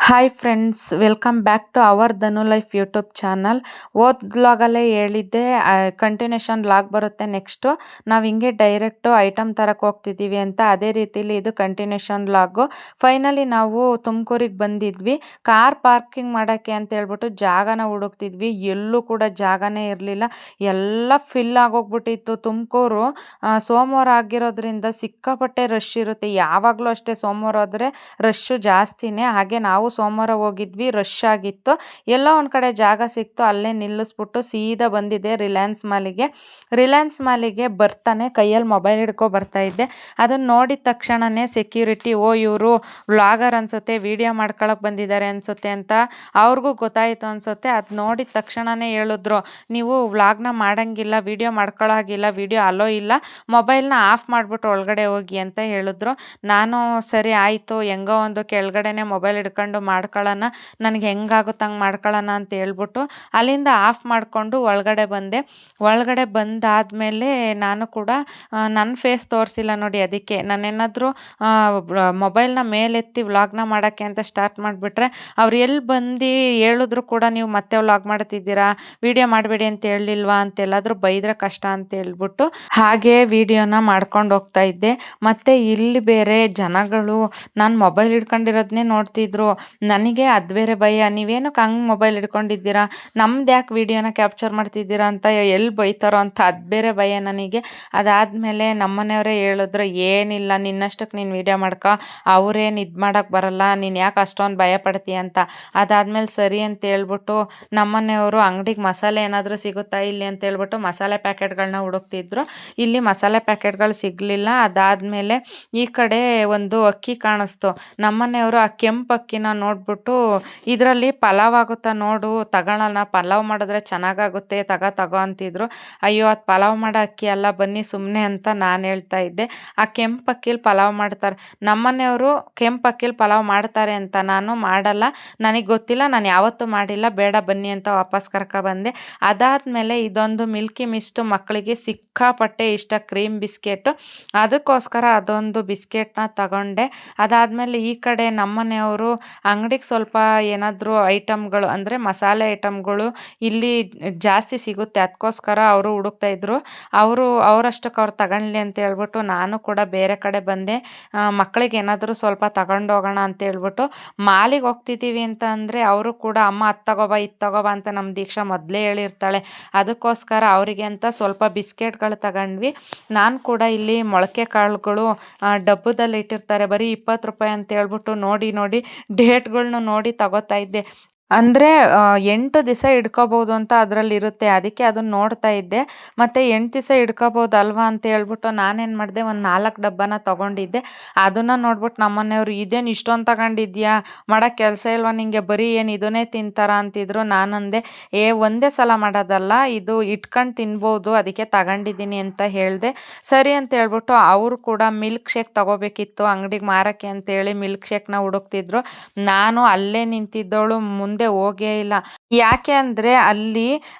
Hi friends, welcome back to our Dhanu life YouTube channel. ವ್ಲಾಗಲ್ಲೇ ಹೇಳಿದ್ದೆ continuation vlog ಬರುತ್ತೆ next. ನಾವು ಹಿಂಗೆ ಡೈರೆಕ್ಟು ಐಟಮ್ ತರಕ್ಕೆ ಹೋಗ್ತಿದ್ದೀವಿ ಅಂತ. ಅದೇ ರೀತಿಲಿ ಇದು ಕಂಟಿನ್ಯೂಷನ್ ವ್ಲಾಗು. ಫೈನಲಿ ನಾವು ತುಮಕೂರಿಗೆ ಬಂದಿದ್ವಿ. ಕಾರ್ ಪಾರ್ಕಿಂಗ್ ಮಾಡೋಕ್ಕೆ ಅಂತ ಹೇಳ್ಬಿಟ್ಟು ಜಾಗನ ಹುಡುಕ್ತಿದ್ವಿ. ಎಲ್ಲೂ ಕೂಡ ಜಾಗನೇ ಇರಲಿಲ್ಲ. ಎಲ್ಲ ಫಿಲ್ ಆಗೋಗ್ಬಿಟ್ಟಿತ್ತು. ತುಮಕೂರು ಸೋಮವಾರ ಆಗಿರೋದ್ರಿಂದ ಸಿಕ್ಕಾಪಟ್ಟೆ ರಶ್ ಇರುತ್ತೆ. ಯಾವಾಗಲೂ ಅಷ್ಟೇ, ಸೋಮವಾರ ಆದರೆ ರಶ್ಶು ಜಾಸ್ತಿನೇ. ಹಾಗೆ ನಾವು ಸೋಮವಾರ ಹೋಗಿದ್ವಿ, ರಶ್ ಆಗಿತ್ತು. ಎಲ್ಲೋ ಒಂದು ಕಡೆ ಜಾಗ ಸಿಕ್ತು, ಅಲ್ಲೇ ನಿಲ್ಲಿಸ್ಬಿಟ್ಟು ಸೀದಾ ಬಂದಿದ್ದೆ ರಿಲಯನ್ಸ್ ಮಾಲಿಗೆ ಬರ್ತಾನೆ ಕೈಯಲ್ಲಿ ಮೊಬೈಲ್ ಹಿಡ್ಕೊ ಬರ್ತಾ ಇದ್ದೆ. ಅದನ್ನ ನೋಡಿದ ತಕ್ಷಣನೇ ಸೆಕ್ಯೂರಿಟಿ, ಇವರು ವ್ಲಾಗರ್ ಅನ್ಸುತ್ತೆ, ವಿಡಿಯೋ ಮಾಡ್ಕೊಳಕ್ ಬಂದಿದ್ದಾರೆ ಅನ್ಸುತ್ತೆ ಅಂತ ಅವ್ರಿಗೂ ಗೊತ್ತಾಯಿತು ಅನ್ಸುತ್ತೆ. ಅದು ನೋಡಿದ ತಕ್ಷಣನೇ ಹೇಳಿದ್ರು, ನೀವು ವ್ಲಾಗ್ನ ಮಾಡಂಗಿಲ್ಲ, ವಿಡಿಯೋ ಮಾಡ್ಕೊಳಾಗಿಲ್ಲ, ವಿಡಿಯೋ ಅಲೋ ಇಲ್ಲ, ಮೊಬೈಲ್ನ ಆಫ್ ಮಾಡಿಬಿಟ್ಟು ಒಳಗಡೆ ಹೋಗಿ ಅಂತ ಹೇಳಿದ್ರು. ನಾನು ಸರಿ ಆಯಿತು, ಹೆಂಗೋ ಒಂದು ಕೆಳಗಡೆನೆ ಮೊಬೈಲ್ ಹಿಡ್ಕೊಂಡು ಮಾಡ್ಕೊಳ್ಳೋಣ, ನನಗೆ ಹೆಂಗಾಗುತ್ತೆ ಹಂಗೆ ಮಾಡ್ಕೊಳ್ಳೋಣ ಅಂತ ಹೇಳ್ಬಿಟ್ಟು ಅಲ್ಲಿಂದ ಆಫ್ ಮಾಡಿಕೊಂಡು ಒಳಗಡೆ ಬಂದಾದಮೇಲೆ ನಾನು ಕೂಡ ನನ್ನ ಫೇಸ್ ತೋರಿಸಿಲ್ಲ ನೋಡಿ. ಅದಕ್ಕೆ ನಾನೇನಾದರೂ ಮೊಬೈಲ್ನ ಮೇಲೆತ್ತಿ ವ್ಲಾಗ್ನ ಮಾಡೋಕ್ಕೆ ಅಂತ ಸ್ಟಾರ್ಟ್ ಮಾಡಿಬಿಟ್ರೆ ಅವ್ರು ಎಲ್ಲಿ ಬಂದು ಹೇಳಿದ್ರು ಕೂಡ, ನೀವು ಮತ್ತೆ ವ್ಲಾಗ್ ಮಾಡ್ತಿದ್ದೀರಾ, ವಿಡಿಯೋ ಮಾಡಬೇಡಿ ಅಂತ ಹೇಳಿಲ್ವಾ ಅಂತೆಲ್ಲಾದರೂ ಬೈದ್ರೆ ಕಷ್ಟ ಅಂತ ಹೇಳ್ಬಿಟ್ಟು ಹಾಗೆ ವಿಡಿಯೋನ ಮಾಡ್ಕೊಂಡು ಹೋಗ್ತಾ ಇದ್ದೆ. ಮತ್ತು ಇಲ್ಲಿ ಬೇರೆ ಜನಗಳು ನಾನು ಮೊಬೈಲ್ ಹಿಡ್ಕೊಂಡಿರೋದನ್ನೇ ನೋಡ್ತಿದ್ರು. ನನಗೆ ಅದು ಬೇರೆ ಭಯ, ನೀವೇನಕ್ಕೆ ಹಂಗೆ ಮೊಬೈಲ್ ಹಿಡ್ಕೊಂಡಿದ್ದೀರಾ, ನಮ್ದು ಯಾಕೆ ವಿಡಿಯೋನ ಕ್ಯಾಪ್ಚರ್ ಮಾಡ್ತಿದ್ದೀರಾ ಅಂತ ಎಲ್ಲಿ ಬೈತಾರೋ ಅಂತ ಅದು ಬೇರೆ ಭಯ ನನಗೆ. ಅದಾದಮೇಲೆ ನಮ್ಮನೆಯವರೇ ಹೇಳಿದ್ರು, ಏನಿಲ್ಲ, ನಿನ್ನಷ್ಟಕ್ಕೆ ನೀನು ವಿಡಿಯೋ ಮಾಡ್ಕೊ, ಅವ್ರೇನು ಇದು ಮಾಡೋಕ್ಕೆ ಬರಲ್ಲ, ನೀನು ಯಾಕೆ ಅಷ್ಟೊಂದು ಭಯ ಪಡ್ತೀಯ ಅಂತ. ಅದಾದಮೇಲೆ ಸರಿ ಅಂತ ಹೇಳ್ಬಿಟ್ಟು ನಮ್ಮನೆಯವರು ಅಂಗಡಿಗೆ ಮಸಾಲೆ ಏನಾದರೂ ಸಿಗುತ್ತಾ ಇಲ್ಲಿ ಅಂತ ಹೇಳ್ಬಿಟ್ಟು ಮಸಾಲೆ ಪ್ಯಾಕೆಟ್ಗಳನ್ನ ಹುಡುಕ್ತಿದ್ರು. ಇಲ್ಲಿ ಮಸಾಲೆ ಪ್ಯಾಕೆಟ್ಗಳು ಸಿಗಲಿಲ್ಲ. ಅದಾದಮೇಲೆ ಈ ಕಡೆ ಒಂದು ಅಕ್ಕಿ ಕಾಣಿಸ್ತು. ನಮ್ಮನೆಯವರು ಆ ಕೆಂಪು ಅಕ್ಕಿನ ನೋಡ್ಬಿಟ್ಟು, ಇದರಲ್ಲಿ ಪಲಾವ್ ಆಗುತ್ತಾ ನೋಡು, ತಗೊಳ್ಳೋಣ, ಪಲಾವ್ ಮಾಡಿದ್ರೆ ಚೆನ್ನಾಗಾಗುತ್ತೆ, ತಗೋ ಅಂತಿದ್ರು. ಅಯ್ಯೋ, ಅದು ಪಲಾವ್ ಮಾಡೋ ಅಕ್ಕಿ ಅಲ್ಲ, ಬನ್ನಿ ಸುಮ್ಮನೆ ಅಂತ ನಾನು ಹೇಳ್ತಾ ಇದ್ದೆ. ಆ ಕೆಂಪು ಅಕ್ಕಿಲಿ ಪಲಾವ್ ಮಾಡ್ತಾರೆ ನಮ್ಮನೆಯವರು, ಕೆಂಪು ಅಕ್ಕಿಲಿ ಪಲಾವ್ ಮಾಡ್ತಾರೆ ಅಂತ ನಾನು ಮಾಡಲ್ಲ, ನನಗೆ ಗೊತ್ತಿಲ್ಲ, ನಾನು ಯಾವತ್ತೂ ಮಾಡಿಲ್ಲ, ಬೇಡ ಬನ್ನಿ ಅಂತ ವಾಪಸ್ ಕರ್ಕೊಬಂದೆ. ಅದಾದಮೇಲೆ ಇದೊಂದು ಮಿಲ್ಕಿ ಮಿಸ್ಟು ಮಕ್ಕಳಿಗೆ ಸಿಕ್ಕಾಪಟ್ಟೆ ಇಷ್ಟ, ಕ್ರೀಮ್ ಬಿಸ್ಕೆಟು, ಅದಕ್ಕೋಸ್ಕರ ಅದೊಂದು ಬಿಸ್ಕೆಟ್ನ ತಗೊಂಡೆ. ಅದಾದಮೇಲೆ ಈ ಕಡೆ ನಮ್ಮನೆಯವರು ಅಂಗಡಿಗೆ ಸ್ವಲ್ಪ ಏನಾದರೂ ಐಟಮ್ಗಳು ಅಂದರೆ ಮಸಾಲೆ ಐಟಮ್ಗಳು ಇಲ್ಲಿ ಜಾಸ್ತಿ ಸಿಗುತ್ತೆ, ಅದಕ್ಕೋಸ್ಕರ ಅವರು ಹುಡುಕ್ತಾ ಇದ್ರು. ಅವರಷ್ಟಕ್ಕೆ ಅವ್ರು ತಗೊಳ್ಳಿ ಅಂತ ಹೇಳ್ಬಿಟ್ಟು ನಾನು ಕೂಡ ಬೇರೆ ಕಡೆ ಬಂದೆ. ಮಕ್ಕಳಿಗೆ ಏನಾದರೂ ಸ್ವಲ್ಪ ತಗೊಂಡು ಹೋಗೋಣ ಅಂತ ಹೇಳ್ಬಿಟ್ಟು ಮಾಲಿಗೆ ಹೋಗ್ತಿದ್ದೀವಿ ಅಂತ ಅಂದರೆ ಅವರು ಕೂಡ, ಅಮ್ಮ ಅದು ತಗೋಬಾ ಇದು ತಗೋಬಾ ಅಂತ ನಮ್ಮ ದೀಕ್ಷಾ ಮೊದಲೇ ಹೇಳಿರ್ತಾಳೆ. ಅದಕ್ಕೋಸ್ಕರ ಅವರಿಗೆ ಅಂತ ಸ್ವಲ್ಪ ಬಿಸ್ಕೆಟ್ಗಳು ತಗೊಂಡ್ವಿ. ನಾನು ಕೂಡ ಇಲ್ಲಿ ಮೊಳಕೆ ಕಾಳುಗಳು ಡಬ್ಬದಲ್ಲಿ ಇಟ್ಟಿರ್ತಾರೆ, ಬರೀ 20 ರೂಪಾಯಿ ಅಂತ ಹೇಳ್ಬಿಟ್ಟು ನೋಡಿ ಡೇಟ್ಗಳ್ನ ನೋಡಿ ತಗೋತಾ ಇದ್ದೆ. ಅಂದರೆ 8 ದಿವಸ ಇಟ್ಕೋಬೋದು ಅಂತ ಅದರಲ್ಲಿ ಇರುತ್ತೆ, ಅದಕ್ಕೆ ಅದನ್ನು ನೋಡ್ತಾ ಇದ್ದೆ. ಮತ್ತು 8 ದಿವಸ ಇಟ್ಕೋಬೋದು ಅಲ್ವಾ ಅಂತ ಹೇಳ್ಬಿಟ್ಟು ನಾನೇನು ಮಾಡಿದೆ, ಒಂದು 4 ಡಬ್ಬನ ತೊಗೊಂಡಿದ್ದೆ. ಅದನ್ನು ನೋಡ್ಬಿಟ್ಟು ನಮ್ಮನೆಯವರು, ಇದೇನು ಇಷ್ಟೊಂದು ತಗೊಂಡಿದ್ಯಾ, ಮಾಡೋಕ್ಕೆ ಕೆಲಸ ಇಲ್ವಾ ನಿಂಗೆ, ಬರೀ ಏನು ಇದನ್ನೇ ತಿಂತಾರ ಅಂತಿದ್ರು. ನಾನಂದೆ, ಒಂದೇ ಸಲ ಮಾಡೋದಲ್ಲ, ಇದು ಇಟ್ಕೊಂಡು ತಿನ್ಬೋದು, ಅದಕ್ಕೆ ತಗೊಂಡಿದ್ದೀನಿ ಅಂತ ಹೇಳಿದೆ. ಸರಿ ಅಂತ ಹೇಳ್ಬಿಟ್ಟು ಅವರು ಕೂಡ ಮಿಲ್ಕ್ ಶೇಕ್ ತಗೋಬೇಕಿತ್ತು ಅಂಗಡಿಗೆ ಮಾರೋಕ್ಕೆ ಅಂತೇಳಿ ಮಿಲ್ಕ್ ಶೇಕ್ನ ಹುಡುಕ್ತಿದ್ರು. ನಾನು ಅಲ್ಲೇ ನಿಂತಿದ್ದವಳು, ಮುಂದೆ ಹೋಗೇ ಇಲ್ಲ. ಯಾಕೆ ಅಂದರೆ ಅಲ್ಲಿ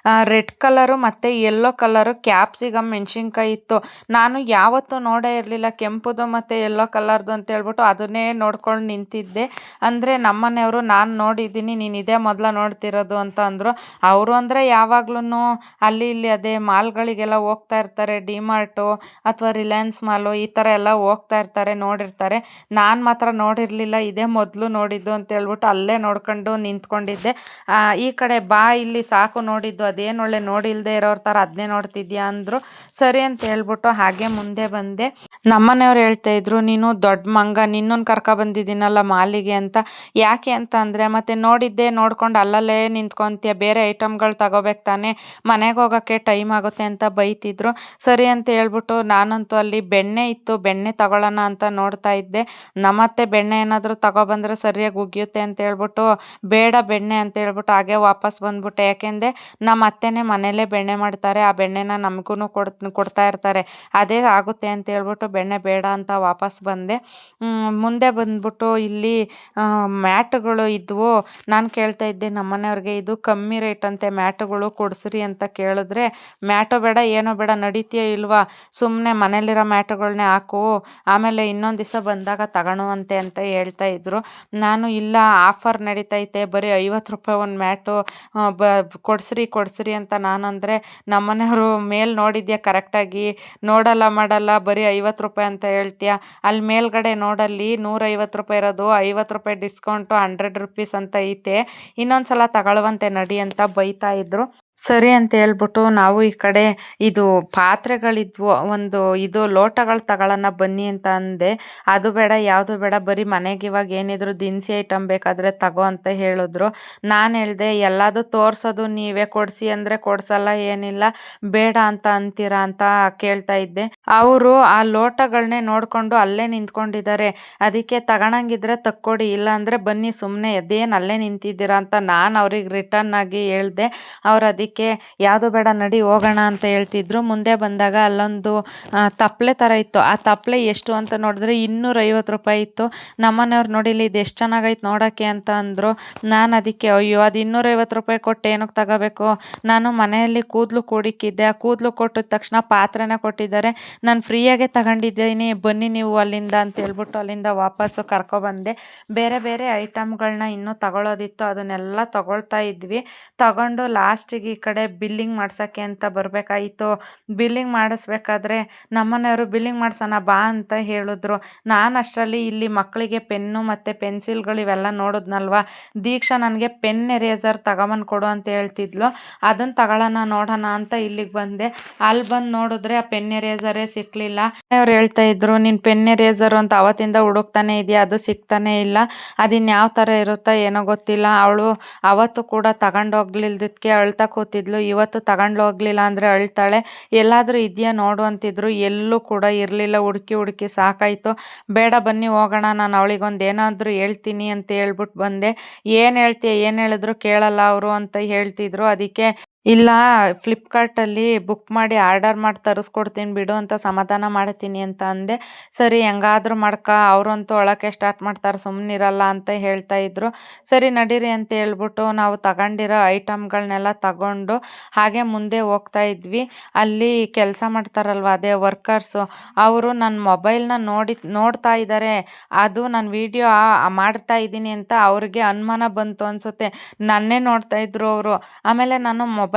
ರೆಡ್ ಕಲರು ಮತ್ತು ಯೆಲ್ಲೋ ಕಲರು ಕ್ಯಾಪ್ಸಿಕಮ್ ಮೆಣಸಿನ್ಕಾಯಿ ಇತ್ತು. ನಾನು ಯಾವತ್ತೂ ನೋಡೇ ಇರಲಿಲ್ಲ ಕೆಂಪುದು ಮತ್ತು ಯೆಲ್ಲೋ ಕಲರ್ದು ಅಂತ ಹೇಳ್ಬಿಟ್ಟು ಅದನ್ನೇ ನೋಡ್ಕೊಂಡು ನಿಂತಿದ್ದೆ. ಅಂದರೆ ನಮ್ಮನೆಯವರು, ನಾನು ನೋಡಿದ್ದೀನಿ, ನೀನು ಇದೇ ಮೊದಲ ನೋಡ್ತಿರೋದು ಅಂತ ಅಂದರು. ಅವರು ಅಂದರೆ ಯಾವಾಗ್ಲೂ ಅಲ್ಲಿ ಇಲ್ಲಿ ಅದೇ ಮಾಲ್ಗಳಿಗೆಲ್ಲ ಹೋಗ್ತಾ ಇರ್ತಾರೆ, ಡಿಮಾರ್ಟು ಅಥವಾ ರಿಲಯನ್ಸ್ ಮಾಲು ಈ ಥರ ಎಲ್ಲ ಹೋಗ್ತಾ ಇರ್ತಾರೆ, ನೋಡಿರ್ತಾರೆ. ನಾನು ಮಾತ್ರ ನೋಡಿರಲಿಲ್ಲ, ಇದೇ ಮೊದಲು ನೋಡಿದ್ದು ಅಂತ ಹೇಳ್ಬಿಟ್ಟು ಅಲ್ಲೇ ನೋಡ್ಕೊಂಡು ನಿಂತ್ಕೊಂಡಿದ್ದೆ. ಈ ಕಡೆ ಬಾ, ಇಲ್ಲಿ ಸಾಕು ನೋಡಿದ್ದು, ಅದೇನು ಒಳ್ಳೆ ನೋಡಿಲ್ದೇ ಇರೋರ ಥರ ಅದನ್ನೇ ನೋಡ್ತಿದ್ಯಾ ಅಂದರು. ಸರಿ ಅಂತ ಹೇಳ್ಬಿಟ್ಟು ಹಾಗೆ ಮುಂದೆ ಬಂದೆ. ನಮ್ಮನೆಯವ್ರು ಹೇಳ್ತಾ ಇದ್ರು, ನೀನು ದೊಡ್ಡ ಮಂಗ, ನಿನ್ನನ್ನು ಕರ್ಕೊಬಂದಿದ್ದೀನಲ್ಲ ಮಾಲಿಗೆ ಅಂತ. ಯಾಕೆ ಅಂತ ಅಂದರೆ, ಮತ್ತೆ ನೋಡ್ಕೊಂಡು ಅಲ್ಲಲ್ಲೇ ನಿಂತ್ಕೊತೀಯ, ಬೇರೆ ಐಟಮ್ಗಳು ತಗೋಬೇಕು ತಾನೆ, ಮನೆಗೆ ಹೋಗೋಕ್ಕೆ ಟೈಮ್ ಆಗುತ್ತೆ ಅಂತ ಬೈತಿದ್ರು. ಸರಿ ಅಂತ ಹೇಳ್ಬಿಟ್ಟು ನಾನಂತೂ ಅಲ್ಲಿ ಬೆಣ್ಣೆ ಇತ್ತು, ಬೆಣ್ಣೆ ತಗೊಳ್ಳೋಣ ಅಂತ ನೋಡ್ತಾ ಇದ್ದೆ. ನಮ್ಮತ್ತೆ ಬೆಣ್ಣೆ ಏನಾದರೂ ತಗೊಬಂದರೆ ಸರಿಯಾಗಿ ಉಗಿಯುತ್ತೆ ಅಂತ ಹೇಳ್ಬಿಟ್ಟು ಬೇಡ ಬೆಣ್ಣೆ ಅಂತ ಹೇಳ್ಬಿಟ್ಟು ಹಾಗೆ ವಾಪಸ್ ಬಂದ್ಬಿಟ್ಟೆ. ಯಾಕೆಂದರೆ ನಮ್ಮ ಅತ್ತೆನೇ ಮನೇಲೇ ಬೆಣ್ಣೆ ಮಾಡ್ತಾರೆ, ಆ ಬೆಣ್ಣೆನ ನಮಗೂ ಕೊಡ್ತಾ ಇರ್ತಾರೆ. ಅದೇ ಆಗುತ್ತೆ ಅಂತ ಹೇಳ್ಬಿಟ್ಟು ಬೆಣ್ಣೆ ಬೇಡ ಅಂತ ವಾಪಸ್ ಬಂದೆ. ಮುಂದೆ ಬಂದ್ಬಿಟ್ಟು ಇಲ್ಲಿ ಮ್ಯಾಟ್ಗಳು ಇದ್ವು. ನಾನು ಕೇಳ್ತಾ ಇದ್ದೆ ನಮ್ಮನೆಯವ್ರಿಗೆ, ಇದು ಕಮ್ಮಿ ರೇಟ್ ಅಂತೆ ಮ್ಯಾಟುಗಳು, ಕೊಡಿಸ್ರಿ ಅಂತ ಕೇಳಿದ್ರೆ, ಮ್ಯಾಟು ಬೇಡ ಏನೋ ಬೇಡ, ನಡೀತೀಯ ಇಲ್ವಾ, ಸುಮ್ಮನೆ ಮನೇಲಿರೋ ಮ್ಯಾಟುಗಳನ್ನೇ ಹಾಕು, ಆಮೇಲೆ ಇನ್ನೊಂದು ದಿವಸ ಬಂದಾಗ ತಗೊಳುವಂತೆ ಅಂತ ಹೇಳ್ತಾ ಇದ್ರು. ನಾನು ಇಲ್ಲ, ಆಫರ್ ನಡೀತೈತೆ, ಬರೀ 50 ರೂಪಾಯಿ ಒಂದು ಮ್ಯಾಟು, ಕೊಡಿಸ್ರಿ ಅಂತ ನಾನಂದರೆ, ನಮ್ಮನೆಯವರು ಮೇಲೆ ನೋಡಿದ್ಯಾ ಕರೆಕ್ಟಾಗಿ, ನೋಡಲ್ಲ ಮಾಡಲ್ಲ, ಬರೀ 50 ರೂಪಾಯಿ ಅಂತ ಹೇಳ್ತೀಯ, ಅಲ್ಲಿ ಮೇಲ್ಗಡೆ ನೋಡಲ್ಲಿ 150 ರೂಪಾಯಿ ಇರೋದು, 50 ರೂಪಾಯಿ ಡಿಸ್ಕೌಂಟು 100 ರುಪೀಸ್ ಅಂತ ಐತೆ, ಇನ್ನೊಂದ್ಸಲ ತಗೊಳ್ಳುವಂತೆ ನಡಿ ಅಂತ ಬೈತಾ ಇದ್ರು. ಸರಿ ಅಂತ ಹೇಳ್ಬಿಟ್ಟು ನಾವು ಈ ಕಡೆ ಇದು ಪಾತ್ರೆಗಳಿದ್ವು, ಒಂದು ಇದು ಲೋಟಗಳು ತಗೊಳ್ಳೋಣ ಬನ್ನಿ ಅಂತ ಅಂದೆ. ಅದು ಬೇಡ ಯಾವುದು ಬೇಡ, ಬರೀ ಮನೆಗೆ ಇವಾಗ ಏನಿದ್ರು ದಿನಸಿ ಐಟಮ್ ಬೇಕಾದರೆ ತಗೋ ಅಂತ ಹೇಳಿದ್ರು. ನಾನು ಹೇಳಿದೆ, ಎಲ್ಲದು ತೋರಿಸೋದು ನೀವೇ, ಕೊಡಿಸಿ ಅಂದರೆ ಕೊಡ್ಸಲ್ಲ, ಏನಿಲ್ಲ, ಬೇಡ ಅಂತ ಅಂತೀರಾ ಅಂತ ಕೇಳ್ತಾ ಇದ್ದೆ. ಅವರು ಆ ಲೋಟಗಳನ್ನೇ ನೋಡಿಕೊಂಡು ಅಲ್ಲೇ ನಿಂತ್ಕೊಂಡಿದ್ದಾರೆ. ಅದಕ್ಕೆ ತಗೊಳಂಗಿದ್ರೆ ತಕ್ಕೊಡಿ, ಇಲ್ಲ ಅಂದರೆ ಬನ್ನಿ, ಸುಮ್ಮನೆ ಅದೇನು ಅಲ್ಲೇ ನಿಂತಿದ್ದೀರಾ ಅಂತ ನಾನು ಅವ್ರಿಗೆ ರಿಟರ್ನ್ ಆಗಿ ಹೇಳಿದೆ. ಅವ್ರು ಅದಕ್ಕೆ ಯಾವುದು ಬೇಡ ನಡಿ ಹೋಗೋಣ ಅಂತ ಹೇಳ್ತಿದ್ರು. ಮುಂದೆ ಬಂದಾಗ ಅಲ್ಲೊಂದು ತಪ್ಪಲೆ ಥರ ಇತ್ತು. ಆ ತಪ್ಪಲೆ ಎಷ್ಟು ಅಂತ ನೋಡಿದ್ರೆ 250 ರೂಪಾಯಿ ಇತ್ತು. ನಮ್ಮನೆಯವ್ರು ನೋಡಿಲಿ ಇದು ಎಷ್ಟು ಚೆನ್ನಾಗೈತೆ ನೋಡೋಕ್ಕೆ ಅಂತ ಅಂದರು. ನಾನು ಅದಕ್ಕೆ ಅಯ್ಯೋ, ಅದು 250 ರೂಪಾಯಿ ಕೊಟ್ಟು ಏನಕ್ಕೆ ತಗೋಬೇಕು, ನಾನು ಮನೆಯಲ್ಲಿ ಕೂದಲು ಕೂಡಿಕ್ಕಿದ್ದೆ, ಆ ಕೂದಲು ಕೊಟ್ಟಿದ ತಕ್ಷಣ ಪಾತ್ರೆನ ಕೊಟ್ಟಿದ್ದಾರೆ, ನಾನು ಫ್ರೀಯಾಗೆ ತಗೊಂಡಿದ್ದೀನಿ, ಬನ್ನಿ ನೀವು ಅಲ್ಲಿಂದ ಅಂತ ಹೇಳ್ಬಿಟ್ಟು ಅಲ್ಲಿಂದ ವಾಪಸ್ಸು ಕರ್ಕೊಬಂದೆ. ಬೇರೆ ಬೇರೆ ಐಟಮ್ಗಳನ್ನ ಇನ್ನೂ ತಗೊಳ್ಳೋದಿತ್ತು, ಅದನ್ನೆಲ್ಲ ತಗೊಳ್ತಾ ಇದ್ವಿ. ತಗೊಂಡು ಲಾಸ್ಟಿಗೆ ಈ ಕಡೆ ಬಿಲ್ಲಿಂಗ್ ಮಾಡ್ಸೋಕ್ಕೆ ಅಂತ ಬರಬೇಕಾಯಿತು. ಬಿಲ್ಲಿಂಗ್ ಮಾಡಿಸ್ಬೇಕಾದ್ರೆ ನಮ್ಮನೆಯವರು ಬಿಲ್ಲಿಂಗ್ ಮಾಡ್ಸೋಣ ಬಾ ಅಂತ ಹೇಳಿದ್ರು. ನಾನು ಅಷ್ಟರಲ್ಲಿ ಇಲ್ಲಿ ಮಕ್ಕಳಿಗೆ ಪೆನ್ನು ಮತ್ತು ಪೆನ್ಸಿಲ್ಗಳು ಇವೆಲ್ಲ ನೋಡಿದ್ನಲ್ವ. ದೀಕ್ಷಾ ನನಗೆ ಪೆನ್ ಎರೇಸರ್ ತಗೊಂಬಂದು ಕೊಡು ಅಂತ ಹೇಳ್ತಿದ್ಲು. ಅದನ್ನು ತಗೊಳ್ಳೋಣ ನೋಡೋಣ ಅಂತ ಇಲ್ಲಿಗೆ ಬಂದೆ. ಅಲ್ಲಿ ಬಂದು ನೋಡಿದ್ರೆ ಆ ಪೆನ್ ಎರೇಸರೇ ಸಿಕ್ಕಲಿಲ್ಲ. ಅವ್ರು ಹೇಳ್ತಾ ಇದ್ರು, ನೀನು ಪೆನ್ ಎರೇಸರು ಅಂತ ಅವತ್ತಿಂದ ಹುಡುಕ್ತಾನೆ ಇದೆಯಾ, ಅದು ಸಿಗ್ತಾನೆ ಇಲ್ಲ, ಅದಿನ್ಯಾವ ಥರ ಇರುತ್ತೋ ಏನೋ ಗೊತ್ತಿಲ್ಲ. ಅವಳು ಅವತ್ತು ಕೂಡ ತಗೊಂಡೋಗ್ಲಿಲ್ದಕ್ಕೆ ಅಳ್ತಾ ಕೂತಿದ್ಲು, ಇವತ್ತು ತಗೊಂಡು ಹೋಗ್ಲಿಲ್ಲ ಅಂದರೆ ಅಳ್ತಾಳೆ. ಎಲ್ಲಾದರೂ ಇದೆಯಾ ನೋಡು ಅಂತಿದ್ರು, ಎಲ್ಲೂ ಕೂಡ ಇರಲಿಲ್ಲ. ಹುಡುಕಿ ಹುಡುಕಿ ಸಾಕಾಯಿತು. ಬೇಡ ಬನ್ನಿ ಹೋಗೋಣ, ನಾನು ಅವಳಿಗೊಂದು ಏನಾದರೂ ಹೇಳ್ತೀನಿ ಅಂತ ಹೇಳ್ಬಿಟ್ಟು ಬಂದೆ. ಏನು ಹೇಳ್ತೀಯ, ಏನು ಹೇಳಿದ್ರು ಕೇಳಲ್ಲ ಅವರು ಅಂತ ಹೇಳ್ತಿದ್ರು. ಅದಕ್ಕೆ ಇಲ್ಲ, ಫ್ಲಿಪ್ಕಾರ್ಟಲ್ಲಿ ಬುಕ್ ಮಾಡಿ ಆರ್ಡರ್ ಮಾಡಿ ತರಿಸ್ಕೊಡ್ತೀನಿ ಬಿಡು ಅಂತ ಸಮಾಧಾನ ಮಾಡ್ತೀನಿ ಅಂತ ಅಂದೆ. ಸರಿ ಹೆಂಗಾದ್ರೂ ಮಾಡ್ಕ, ಅವರಂತೂ ಅಳೋಕ್ಕೆ ಸ್ಟಾರ್ಟ್ ಮಾಡ್ತಾರೆ, ಸುಮ್ಮನಿರಲ್ಲ ಅಂತ ಹೇಳ್ತಾ ಇದ್ರು. ಸರಿ ನಡೀರಿ ಅಂತ ಹೇಳ್ಬಿಟ್ಟು ನಾವು ತಗೊಂಡಿರೋ ಐಟಮ್ಗಳನ್ನೆಲ್ಲ ತಗೊಂಡು ಹಾಗೆ ಮುಂದೆ ಹೋಗ್ತಾ ಇದ್ವಿ. ಅಲ್ಲಿ ಕೆಲಸ ಮಾಡ್ತಾರಲ್ವ, ಅದೇ ವರ್ಕರ್ಸು, ಅವರು ನನ್ನ ಮೊಬೈಲ್ನ ನೋಡ್ತಾ ಇದ್ದಾರೆ. ಅದು ನಾನು ವಿಡಿಯೋ ಮಾಡ್ತಾ ಇದ್ದೀನಿ ಅಂತ ಅವ್ರಿಗೆ ಅನುಮಾನ ಬಂತು ಅನಿಸುತ್ತೆ. ನನ್ನೇ ನೋಡ್ತಾ ಇದ್ರು ಅವರು. ಆಮೇಲೆ ನಾನು ಮೊಬೈಲ್ನ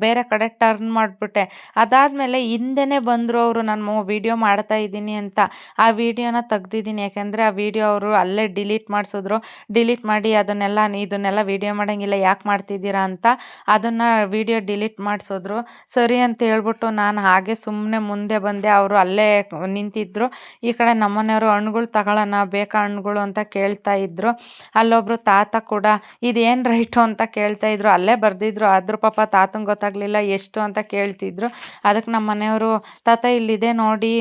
ಬೇರೆ ಕಡೆ ಟರ್ನ್ ಮಾಡಿಬಿಟ್ಟೆ. ಅದಾದಮೇಲೆ ಹಿಂದೆನೇ ಬಂದರು ಅವರು, ನಾನು ವಿಡಿಯೋ ಮಾಡ್ತಾ ಇದ್ದೀನಿ ಅಂತ. ಆ ವಿಡಿಯೋನ ತೆಗ್ದಿದ್ದೀನಿ, ಯಾಕೆಂದರೆ ಆ ವಿಡಿಯೋ ಅವರು ಅಲ್ಲೇ ಡಿಲೀಟ್ ಮಾಡಿಸಿದ್ರು. ಡಿಲೀಟ್ ಮಾಡಿ ಇದನ್ನೆಲ್ಲ ವಿಡಿಯೋ ಮಾಡೋಂಗಿಲ್ಲ, ಯಾಕೆ ಮಾಡ್ತಿದ್ದೀರಾ ಅಂತ ಅದನ್ನು ವಿಡಿಯೋ ಡಿಲೀಟ್ ಮಾಡಿಸಿದ್ರು. ಸರಿ ಅಂತ ಹೇಳ್ಬಿಟ್ಟು ನಾನು ಹಾಗೆ ಸುಮ್ಮನೆ ಮುಂದೆ ಬಂದೆ. ಅವರು ಅಲ್ಲೇ ನಿಂತಿದ್ದರು. ಈ ಕಡೆ ನಮ್ಮನೆಯವರು ಹಣ್ಣುಗಳು ತಗೊಳ್ಳೋಣ, ಬೇಕಾ ಹಣ್ಣುಗಳು ಅಂತ ಕೇಳ್ತಾ ಇದ್ರು. ಅಲ್ಲೊಬ್ರು ತಾತ ಕೂಡ ಇದೇನು ರೈಟು ಅಂತ ಕೇಳ್ತಾ ಇದ್ರು. ಅಲ್ಲೇ ಬರ್ದಿದ್ರು, ಆದರೂ ಪಾಪ ತಾತಂಗೆ ಗೊತ್ತಾಗಲಿಲ್ಲ ಎಷ್ಟು ಅಂತ ಕೇಳ್ತಿದ್ರು. ಅದಕ್ಕೆ ನಮ್ಮ ಮನೆಯವರು, ತಾತ ಇಲ್ಲಿದೆ ನೋಡಿ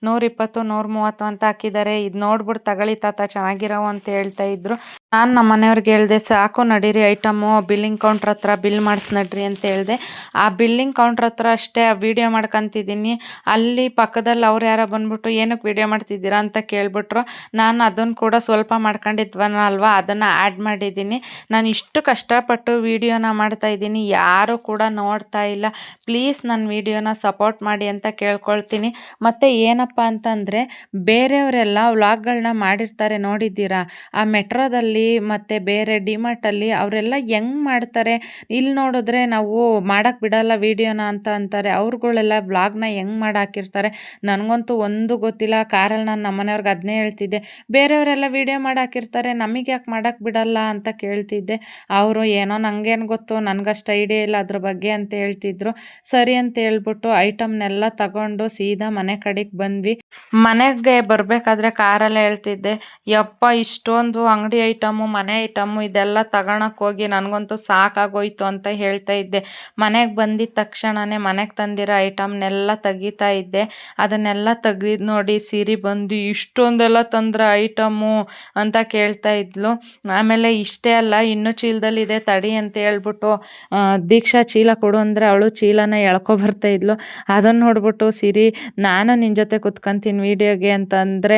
120 130 ಅಂತ ಹಾಕಿದ್ದಾರೆ, ಇದು ನೋಡ್ಬಿಟ್ಟು ತಗೊಳ್ಳಿ ತಾತ, ಚೆನ್ನಾಗಿರೋವು ಅಂತ ಹೇಳ್ತಾ ಇದ್ರು. ನಾನು ನಮ್ಮ ಮನೆಯವ್ರಿಗೆ ಹೇಳಿದೆ, ಸಾಕು ನಡೀರಿ ಐಟಮು, ಬಿಲ್ಲಿಂಗ್ ಕೌಂಟ್ರ್ ಹತ್ರ ಬಿಲ್ ಮಾಡಿಸಿ ನಡ್ರಿ ಅಂತ ಹೇಳಿದೆ. ಆ ಬಿಲ್ಲಿಂಗ್ ಕೌಂಟ್ರ್ ಹತ್ರ ಅಷ್ಟೇ ವೀಡಿಯೋ ಮಾಡ್ಕೊತಿದ್ದೀನಿ. ಅಲ್ಲಿ ಪಕ್ಕದಲ್ಲಿ ಅವ್ರು ಯಾರೋ ಬಂದ್ಬಿಟ್ಟು ಏನಕ್ಕೆ ವೀಡಿಯೋ ಮಾಡ್ತಿದ್ದೀರಾ ಅಂತ ಕೇಳ್ಬಿಟ್ರು. ನಾನು ಅದನ್ನು ಕೂಡ ಸ್ವಲ್ಪ ಮಾಡ್ಕೊಂಡಿದ್ವನಲ್ವ, ಅದನ್ನು ಆ್ಯಡ್ ಮಾಡಿದ್ದೀನಿ. ನಾನು ಇಷ್ಟು ಕಷ್ಟಪಟ್ಟು ವೀಡಿಯೋನ ಮಾಡ್ತಾ ಇದ್ದೀನಿ, ಯಾರೂ ಕೂಡ ನೋಡ್ತಾ ಇಲ್ಲ. ಪ್ಲೀಸ್ ನನ್ನ ವೀಡಿಯೋನ ಸಪೋರ್ಟ್ ಮಾಡಿ ಅಂತ ಕೇಳ್ಕೊಳ್ತೀನಿ. ಮತ್ತು ಏನಪ್ಪ ಅಂತಂದರೆ, ಬೇರೆಯವರೆಲ್ಲ ವ್ಲಾಗ್ಗಳನ್ನ ಮಾಡಿರ್ತಾರೆ ನೋಡಿದ್ದೀರಾ, ಆ ಮೆಟ್ರೋದಲ್ಲಿ ಮತ್ತು ಬೇರೆ ಡಿಮಾರ್ಟಲ್ಲಿ ಅವರೆಲ್ಲ ಹೆಂಗೆ ಮಾಡ್ತಾರೆ, ಇಲ್ಲಿ ನೋಡಿದ್ರೆ ನಾವು ಮಾಡೋಕ್ಕೆ ಬಿಡಲ್ಲ ವೀಡಿಯೋನ ಅಂತ ಅಂತಾರೆ. ಅವ್ರುಗಳೆಲ್ಲ ವ್ಲಾಗ್ನ ಹೆಂಗೆ ಮಾಡಿ ಹಾಕಿರ್ತಾರೆ, ನನಗಂತೂ ಒಂದು ಗೊತ್ತಿಲ್ಲ. ಕಾರಲ್ಲಿ ನಾನು ನಮ್ಮನೆಯವ್ರಿಗೆ ಅದನ್ನೇ ಹೇಳ್ತಿದ್ದೆ, ಬೇರೆಯವರೆಲ್ಲ ವೀಡಿಯೋ ಮಾಡಿ ಹಾಕಿರ್ತಾರೆ, ನಮಗೆ ಯಾಕೆ ಮಾಡೋಕ್ಕೆ ಬಿಡಲ್ಲ ಅಂತ ಕೇಳ್ತಿದ್ದೆ. ಅವರು ಏನೋ ನನಗೇನು ಗೊತ್ತು, ನನಗಷ್ಟು ಐಡಿಯಾ ಇಲ್ಲ ಅದ್ರ ಬಗ್ಗೆ ಅಂತ ಹೇಳ್ತಿದ್ರು. ಸರಿ ಅಂತ ಹೇಳ್ಬಿಟ್ಟು ಐಟಮ್ನೆಲ್ಲ ತಗೊಂಡು ಸೀದಾ ಮನೆ ಕಡೆಗೆ ಬಂದ್ವಿ. ಮನೆಗೆ ಬರಬೇಕಾದ್ರೆ ಕಾರಲ್ಲೇ ಹೇಳ್ತಿದ್ದೆ, ಯಪ್ಪ ಇಷ್ಟೊಂದು ಅಂಗಡಿ ಐಟಮು, ಮನೆ ಐಟಮು ಇದೆಲ್ಲ ತಗೊಳಕ್ಕೆ ಹೋಗಿ ನನಗಂತೂ ಸಾಕಾಗೋಯ್ತು ಅಂತ ಹೇಳ್ತಾ ಇದ್ದೆ. ಮನೆಗೆ ಬಂದಿದ್ದ ತಕ್ಷಣನೇ ಮನೆಗೆ ತಂದಿರೋ ಐಟಮ್ನೆಲ್ಲ ತೆಗಿತಾ ಇದ್ದೆ. ಅದನ್ನೆಲ್ಲ ತೆಗ್ದಿದ್ದು ನೋಡಿ ಸಿರಿ ಬಂದು ಇಷ್ಟೊಂದೆಲ್ಲ ತಂದ್ರೆ ಐಟಮು ಅಂತ ಕೇಳ್ತಾ ಇದ್ಲು. ಆಮೇಲೆ ಇಷ್ಟೇ ಅಲ್ಲ, ಇನ್ನೂ ಚೀಲದಲ್ಲಿದೆ ತಡಿ ಅಂತ ಹೇಳ್ಬಿಟ್ಟು ದೀಕ್ಷಾ ಚೀಲ ಕೊಡು ಅಂದರೆ ಅವಳು ಚೀಲನ ಎಳ್ಕೊಬರ್ತಾ ಇದ್ಲು. ಅದನ್ನು ನೋಡ್ಬಿಟ್ಟು ಸಿರಿ, ನಾನು ನಿನ್ನ ಜೊತೆ ಕುತ್ಕೊಂತೀನಿ ವಿಡಿಯೋಗೆ ಅಂತಂದರೆ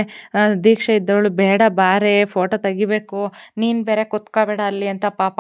ದೀಕ್ಷಾ ಇದ್ದವಳು, ಬೇಡ ಬಾರೆ ಫೋಟೋ ತೆಗಿಬೇಕು, ನೀನು ಬೇರೆ ಕುತ್ಕೋಬೇಡ ಅಲ್ಲಿ ಅಂತ ಪಾಪ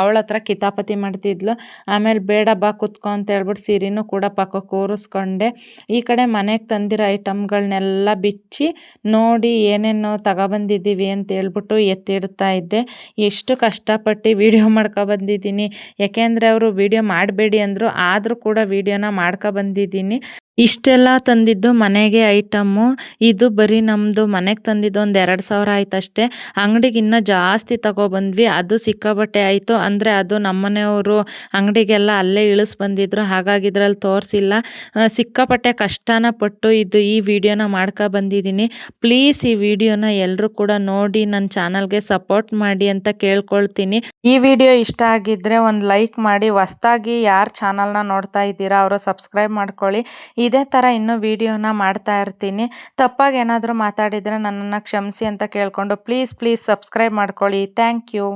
ಅವಳ ಹತ್ರ ಕಿತಾಪತಿ ಮಾಡ್ತಿದ್ಲು. ಆಮೇಲೆ ಬೇಡ ಬಾ ಕುತ್ಕೊ ಅಂತ ಹೇಳ್ಬಿಟ್ಟು ಸಿರಿನೂ ಕೂಡ ಪಕ್ಕಕ್ಕೆ ಕೂರಿಸ್ಕೊಂಡೆ. ಈ ಕಡೆ ಮನೆಗೆ ತಂದಿರೋ ಐಟಮ್ಗಳನ್ನೆಲ್ಲ ಬಿಚ್ಚಿ ನೋಡಿ ಏನೇನು ತಗೊಬಂದಿದ್ದೀವಿ ಅಂತ ಹೇಳ್ಬಿಟ್ಟು ಎತ್ತಿಡ್ತಾ ಇದ್ದೆ. ಎಷ್ಟು ಕಷ್ಟಪಟ್ಟು ವಿಡಿಯೋ ಮಾಡ್ಕೊಬಂದಿದ್ದೀನಿ, ಯಾಕೆಂದರೆ ಅವರು ವಿಡಿಯೋ ಮಾಡಬೇಡಿ ಅಂದರು, ಆದರೂ ಕೂಡ ವಿಡಿಯೋನ ಮಾಡ್ಕೊಬಂದಿದ್ದೀನಿ. ಇಷ್ಟೆಲ್ಲ ತಂದಿದ್ದು ಮನೆಗೆ ಐಟಮ್ಮು. ಇದು ಬರೀ ನಮ್ಮದು ಮನೆಗೆ ತಂದಿದ್ದು ಒಂದು 2,000 ಆಯ್ತಷ್ಟೇ. ಅಂಗಡಿಗೆ ಇನ್ನೂ ಜಾಸ್ತಿ ತಗೊಬಂದ್ವಿ, ಅದು ಸಿಕ್ಕಾಪಟ್ಟೆ ಆಯಿತು. ಅಂದರೆ ಅದು ನಮ್ಮನೆಯವರು ಅಂಗಡಿಗೆಲ್ಲ ಅಲ್ಲೇ ಬಂದಿದ್ರು, ಹಾಗಾಗಿ ಇದ್ರಲ್ಲಿ ತೋರಿಸಿಲ್ಲ. ಸಿಕ್ಕಾಪಟ್ಟೆ ಕಷ್ಟನ ಪಟ್ಟು ಈ ವಿಡಿಯೋನ ಬಂದಿದ್ದೀನಿ. ಪ್ಲೀಸ್ ಈ ವಿಡಿಯೋನ ಎಲ್ಲರೂ ಕೂಡ ನೋಡಿ ನನ್ನ ಚಾನಲ್ಗೆ ಸಪೋರ್ಟ್ ಮಾಡಿ ಅಂತ ಕೇಳ್ಕೊಳ್ತೀನಿ. ಈ ವಿಡಿಯೋ ಇಷ್ಟ ಆಗಿದ್ದರೆ ಒಂದು ಲೈಕ್ ಮಾಡಿ, ಹೊಸ್ದಾಗಿ ಯಾರು ಚಾನಲ್ನ ನೋಡ್ತಾ ಇದ್ದೀರಾ ಅವರು ಸಬ್ಸ್ಕ್ರೈಬ್ ಮಾಡ್ಕೊಳ್ಳಿ. ಇದೇ ಥರ ಇನ್ನೂ ವಿಡಿಯೋನ ಮಾಡ್ತಾ ಇರ್ತೀನಿ. ತಪ್ಪಾಗಿ ಏನಾದರೂ ಮಾತಾಡಿದರೆ ನನ್ನನ್ನು ಕ್ಷಮಿಸಿ ಅಂತ ಕೇಳಿಕೊಂಡು ಪ್ಲೀಸ್ ಸಬ್ಸ್ಕ್ರೈಬ್ ಮಾಡ್ಕೊಳ್ಳಿ. Thank you.